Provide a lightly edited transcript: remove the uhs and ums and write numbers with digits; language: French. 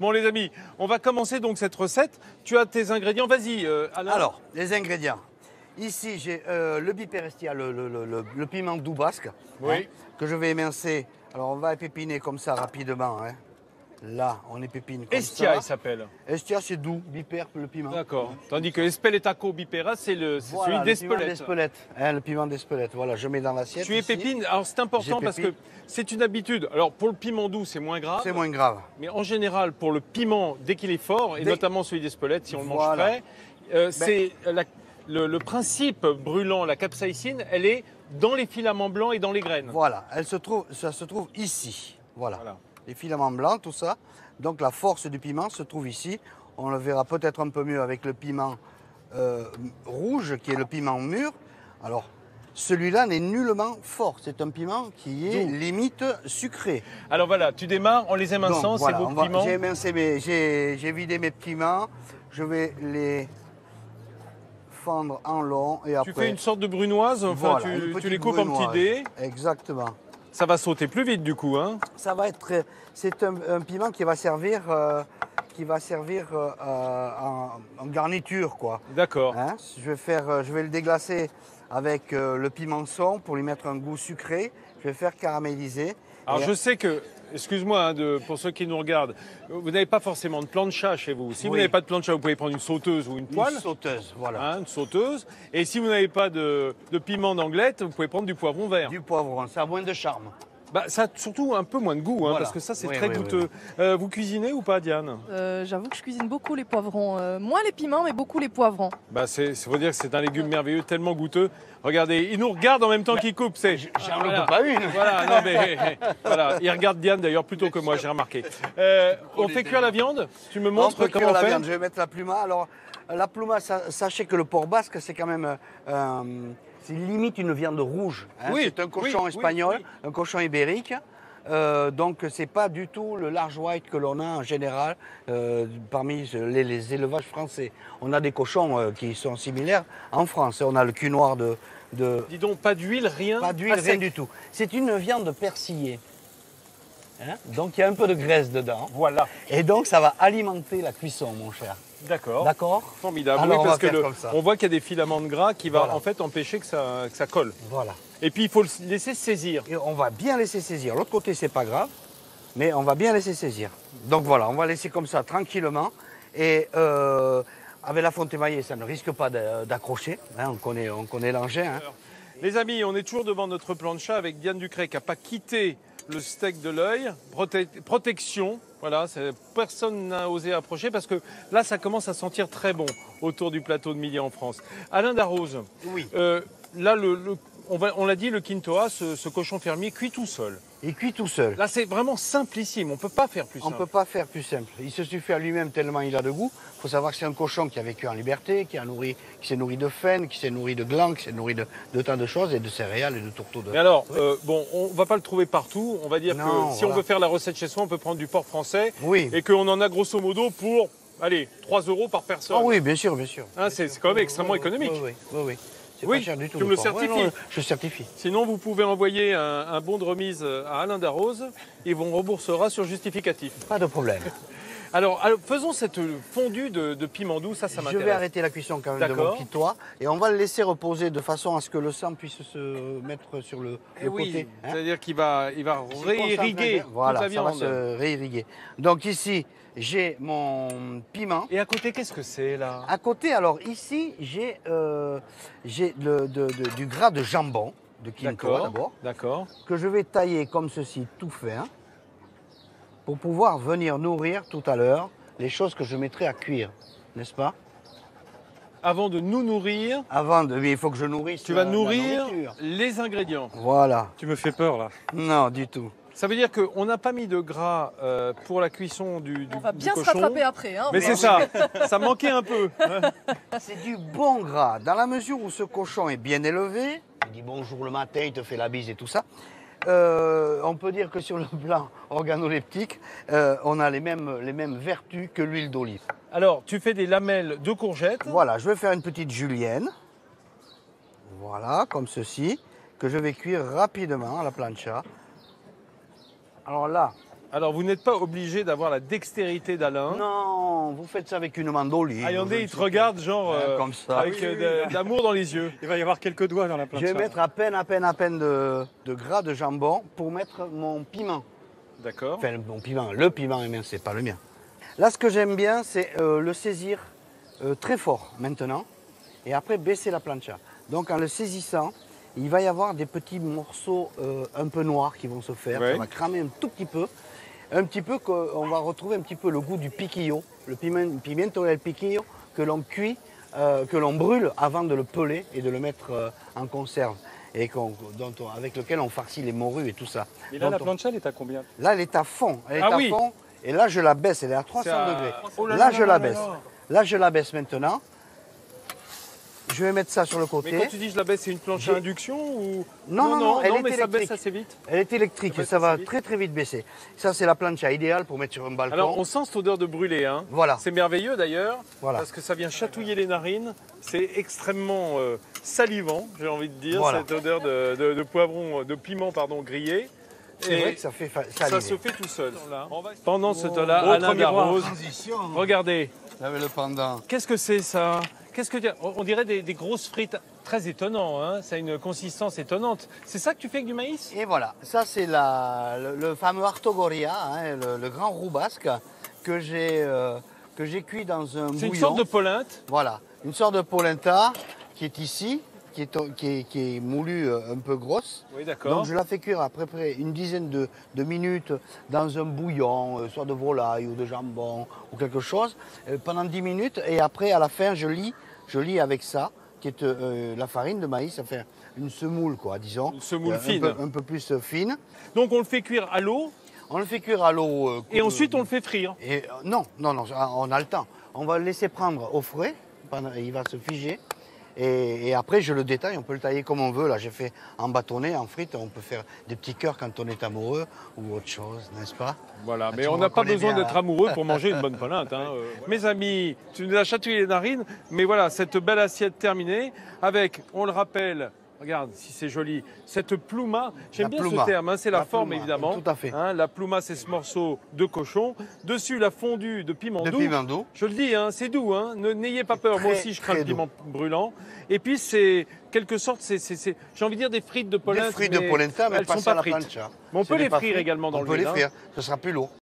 Bon les amis, on va commencer donc cette recette. Tu as tes ingrédients, vas-y Alain. Alors, les ingrédients. Ici, j'ai le biperestia, le piment doux basque, Oui. que je vais émincer. Alors, on va épépiner comme ça rapidement. Là, on épépine comme Estia, ça. il s'appelle. Estia, c'est doux, biper, le piment. D'accord. Tandis que Espeletaco bipera, c'est Voilà, celui d'Espelette. Le piment d'Espelette. Voilà, je mets dans l'assiette. Tu épépines, alors c'est important parce que c'est une habitude. Alors pour le piment doux, c'est moins grave. C'est moins grave. Mais en général, pour le piment, dès qu'il est fort, et notamment celui d'Espelette, si on le mange Voilà. frais, c'est le principe brûlant, la capsaïcine, elle est dans les filaments blancs et dans les graines. Voilà, ça se trouve ici. Voilà. Voilà. Les filaments blancs, tout ça. Donc la force du piment se trouve ici. On le verra peut-être un peu mieux avec le piment rouge, qui est le piment mûr. Alors, celui-là n'est nullement fort. C'est un piment qui est limite sucré. Alors voilà, tu démarres en les éminçant, Donc, voilà, ces beaux piments. j'ai vidé mes piments. Je vais les fendre en long. Et Tu après, fais une sorte de brunoise, enfin, voilà, une tu petite les coupes en brunoise. petits dés. Exactement. Ça va sauter plus vite du coup, hein. Ça va être c'est un piment qui va servir en garniture, quoi. D'accord. Hein, je vais le déglacer avec le pimençon pour lui mettre un goût sucré. Je vais faire caraméliser. Alors Et- je sais que, excuse-moi hein, pour ceux qui nous regardent, vous n'avez pas forcément de plancha chez vous. Si vous Oui. n'avez pas de plancha, vous pouvez prendre une sauteuse ou une poêle. Une sauteuse, voilà. Hein, une sauteuse. Et si vous n'avez pas de piment d'Anglette, vous pouvez prendre du poivron vert. Du poivron, ça a moins de charme. Bah, ça a surtout un peu moins de goût, hein, Voilà. parce que ça c'est Oui, très oui, goûteux. Vous cuisinez ou pas, Diane? J'avoue que je cuisine beaucoup les poivrons. Moins les piments, mais beaucoup les poivrons. Bah, faut dire que c'est un légume merveilleux, tellement goûteux. Regardez, il nous regarde en même temps qu'il coupe. J'en loupe pas une. Voilà, non, mais, voilà. Il regarde Diane d'ailleurs plutôt que moi, j'ai remarqué. On fait cuire la viande. Tu me On montres peut comment cuire on la fait. viande. Je vais mettre la pluma. Alors, la pluma, sachez que le porc basque, c'est quand même... c'est limite une viande rouge. Hein. Oui, C'est un cochon oui, espagnol, oui. un cochon ibérique. Donc, c'est pas du tout le large white que l'on a en général parmi les élevages français. On a des cochons qui sont similaires en France. On a le cul noir de Dis donc, pas d'huile, rien. pas d'huile, à rien sec. du tout. C'est une viande persillée. Hein. Donc, il y a un peu de graisse dedans. Voilà, Et donc, ça va alimenter la cuisson, mon cher. d'accord. D'accord. Formidable. Alors, oui, on parce va que faire comme ça. on voit qu'il y a des filaments de gras qui va Voilà. en fait empêcher que ça colle. Voilà. Et puis il faut le laisser saisir. Et on va bien laisser saisir. L'autre côté, c'est pas grave, mais on va bien laisser saisir. Donc voilà, on va laisser comme ça tranquillement. Et avec la fonte émaillée, ça ne risque pas d'accrocher. Hein, on connaît l'engin. Hein. Les amis, on est toujours devant notre plancha avec Diane Ducret qui n'a pas quitté le steak de l'œil. Protection, voilà, personne n'a osé approcher parce que là, ça commence à sentir très bon autour du plateau de midi en France. Alain Darroze, Oui. là, on l'a dit, le quintoa, ce cochon fermier, cuit tout seul. Il cuit tout seul. Là, c'est vraiment simplissime, on ne peut pas faire plus On ne simple. peut pas faire plus simple. Il se suffit à lui-même tellement il a de goût. Il faut savoir que c'est un cochon qui a vécu en liberté, qui s'est nourri de faine, qui s'est nourri de glands, qui s'est nourri de tas de choses, et de céréales et de tourteaux de... Mais alors, bon, on va pas le trouver partout. On va dire Non, que si on voilà. veut faire la recette chez soi, on peut prendre du porc français. Oui. Et qu'on en a grosso modo pour, allez, 3 € par personne. Ah oui, bien sûr, bien sûr. Hein, c'est quand même extrêmement économique. Oui. C'est Oui, pas cher du tout. tu me le certifies. Ouais, non, je certifie. Sinon, vous pouvez envoyer un bon de remise à Alain Darroze et on remboursera sur justificatif. Pas de problème. Alors, faisons cette fondue de piment doux, ça Je m'intéresse. vais arrêter la cuisson quand même de mon D'accord. quitoa et on va le laisser reposer de façon à ce que le sang puisse se mettre sur le Eh oui, côté. Hein. c'est-à-dire qu'il va Se réirriguer concentrer. Voilà, toute la ça va viande. se réirriguer. Donc ici, j'ai mon piment. Et à côté, qu'est-ce que c'est là? À côté, alors ici, j'ai du gras de jambon, de quinoa d'abord, D'accord. que je vais tailler comme ceci, tout fin, pour pouvoir venir nourrir tout à l'heure les choses que je mettrai à cuire, n'est-ce pas? Avant de nous nourrir, Mais il faut que je nourrisse tu vas la nourrir nourriture. les ingrédients. Voilà. Tu me fais peur là. Non, du tout. Ça veut dire qu'on n'a pas mis de gras pour la cuisson du On va bien du se cochon. rattraper après. Hein, Mais c'est ça, ça manquait un peu. C'est du bon gras. Dans la mesure où ce cochon est bien élevé, il dit bonjour le matin, il te fait la bise et tout ça. On peut dire que sur le plan organoleptique, on a les mêmes vertus que l'huile d'olive. Alors, tu fais des lamelles de courgettes. Voilà, je vais faire une petite julienne. Voilà, comme ceci, que je vais cuire rapidement à la plancha. Alors là, Alors, vous n'êtes pas obligé d'avoir la dextérité d'Alain. Non, vous faites ça avec une mandoline. Ah, Yandé, il te regarde genre comme ça. avec de l'amour dans les yeux. Il va y avoir quelques doigts dans la plancha. Je vais mettre à peine de gras de jambon pour mettre mon piment. D'accord. Enfin, mon piment, le piment est bien, c'est pas le mien. Là, ce que j'aime bien, c'est le saisir très fort maintenant et après baisser la plancha. Donc, en le saisissant, il va y avoir des petits morceaux un peu noirs qui vont se faire. Ouais. Ça va cramer un tout petit peu. Un petit peu qu'on va retrouver un petit peu le goût du piquillo, le pimiento del piquillo que l'on cuit, que l'on brûle avant de le peler et de le mettre en conserve et avec lequel on farcit les morues et tout ça. Et là, la plancha, elle est à combien? Là, elle est à fond. Elle est Ah à oui. fond. Et là, je la baisse. Elle est à 300 C'est à- degrés. Oh là là, là je là la là baisse. là. Là, je la baisse maintenant. Je vais mettre ça sur le côté. Mais quand tu dis je la baisse, c'est une planche à J'ai- induction ou Non, elle est mais ça baisse électrique. assez vite. Elle est électrique Ça et ça baisse va assez vite. très très vite baisser. Ça, c'est la plancha idéale pour mettre sur un balcon. Alors, on sent cette odeur de brûlé, hein. Voilà. C'est merveilleux d'ailleurs, Voilà. parce que ça vient chatouiller les narines. C'est extrêmement salivant, j'ai envie de dire, Voilà. cette odeur de poivron, de piment, pardon, grillé. C'est vrai que ça fait ça saliver. se fait tout seul. Pendant ce temps-là, Autre Alain miroir. Darroze, regardez, J'avais le pendant. qu'est-ce que c'est ça? Qu'est-ce que on dirait des grosses frites, très étonnant, hein. Ça a une consistance étonnante. C'est ça que tu fais avec du maïs? Et voilà, ça c'est le fameux artogoria, hein, le grand roux basque que j'ai cuit dans un bouillon. C'est une sorte de polenta. Voilà, une sorte de polenta qui est ici, qui est moulue un peu grosse. Oui, d'accord. Donc je la fais cuire à peu près une dizaine de minutes dans un bouillon, soit de volaille ou de jambon ou quelque chose, pendant 10 minutes. Et après, à la fin, je lis avec ça, qui est la farine de maïs, ça fait une semoule, quoi, disons. Une semoule Un fine. un peu plus fine. Donc on le fait cuire à l'eau On le fait cuire à l'eau. et ensuite on le fait frire. Et, non, on a le temps. On va le laisser prendre au frais, il va se figer. Et après, je le détaille, on peut le tailler comme on veut. Là, j'ai fait en bâtonnet, en frites. On peut faire des petits cœurs quand on est amoureux ou autre chose, n'est-ce pas? Voilà, Ah, mais tu on me n'a pas reconnais besoin bien, d'être là. amoureux pour manger une bonne polenta. Hein. Mes amis, tu nous as chatouillé les narines, mais voilà, cette belle assiette terminée avec, on le rappelle, regarde si c'est joli, cette pluma, j'aime La bien pluma. ce terme, hein, c'est la forme pluma, évidemment. tout à fait. Hein, la pluma, c'est ce morceau de cochon. Dessus, la fondue de piment De doux. piment doux. Je le dis, hein, c'est doux, hein, n'ayez pas peur, moi Très, aussi je crains le très doux. piment brûlant. Et puis c'est, quelque sorte, j'ai envie de dire des frites de polenta. Des frites de polenta, mais elles sont passées pas à la frites. plancha. Mais on Si peut elle est les pas frire frite, également dans on le peut les vide, hein. frire, ce sera plus lourd.